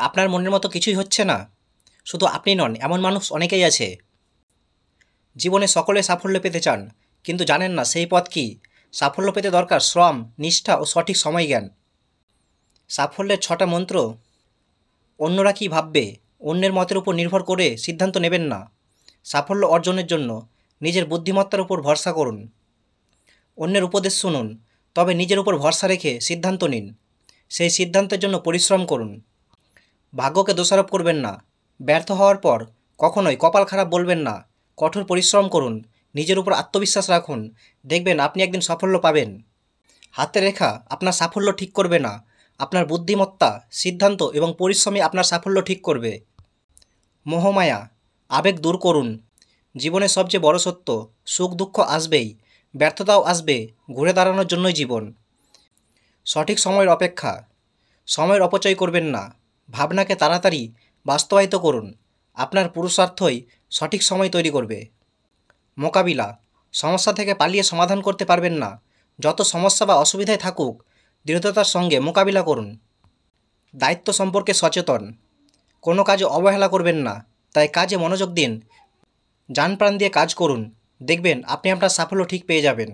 আপনার মনের মতো কিছুই হচ্ছে না? শুধু আপনি নন, এমন মানুষ অনেকেই আছে। জীবনে সকলে সাফল্য পেতে চান, কিন্তু জানেন না সেই পথ কী। সাফল্য পেতে দরকার শ্রম, নিষ্ঠা ও সঠিক সময় জ্ঞান। সাফল্যের 6টা মন্ত্র। অন্যরা কী ভাববে, অন্যের মতের উপর নির্ভর করে সিদ্ধান্ত নেবেন না। সাফল্য অর্জনের জন্য নিজের বুদ্ধিমত্তার উপর ভরসা করুন। অন্যের উপদেশ শুনুন, তবে নিজের উপর ভরসা রেখে সিদ্ধান্ত নিন। সেই সিদ্ধান্তের জন্য পরিশ্রম করুন। ভাগ্যকে দোষারোপ করবেন না। ব্যর্থ হওয়ার পর কখনোই কপাল খারাপ বলবেন না। কঠোর পরিশ্রম করুন, নিজের উপর আত্মবিশ্বাস রাখুন, দেখবেন আপনি একদিন সাফল্য পাবেন। হাতের রেখা আপনার সাফল্য ঠিক করবে না, আপনার বুদ্ধিমত্তা, সিদ্ধান্ত এবং পরিশ্রমই আপনার সাফল্য ঠিক করবে। মোহমায়া, আবেগ দূর করুন। জীবনের সবচেয়ে বড় সত্য, সুখ দুঃখ আসবেই, ব্যর্থতাও আসবে, ঘুরে দাঁড়ানোর জন্যই জীবন। সঠিক সময়ের অপেক্ষা। সময়ের অপচয় করবেন না, ভাবনাকে তাড়াতাড়ি বাস্তবায়িত করুন। আপনার পুরুষার্থই সঠিক সময় তৈরি করবে। মোকাবিলা। সমস্যা থেকে পালিয়ে সমাধান করতে পারবেন না। যত সমস্যা বা অসুবিধায় থাকুক, দৃঢ়তার সঙ্গে মোকাবিলা করুন। দায়িত্ব সম্পর্কে সচেতন। কোনো কাজে অবহেলা করবেন না, তাই কাজে মনোযোগ দিন। জান প্রাণ দিয়ে কাজ করুন, দেখবেন আপনি আপনার সাফল্য ঠিক পেয়ে যাবেন।